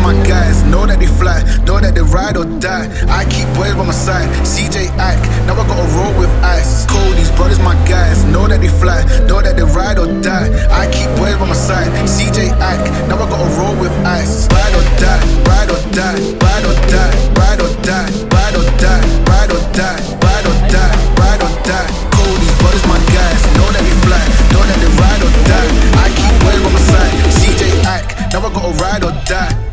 my guys, know that they fly, know that they ride or die. I keep boys by my side, CJ Ike, now I gotta roll with ice. Cody's brothers, my guys, know that they fly, know that they ride or die. I keep boys by my side, CJ Ike, now I gotta roll with ice. Ride or die, ride or die, ride or die, ride or die, ride or die, ride or die, ride or die, ride or die. Cody's brothers, my guys, know that they fly, know that they ride or die. I keep boys by my side, CJ Ike, now I gotta ride or die.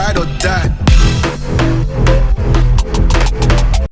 Ride or die.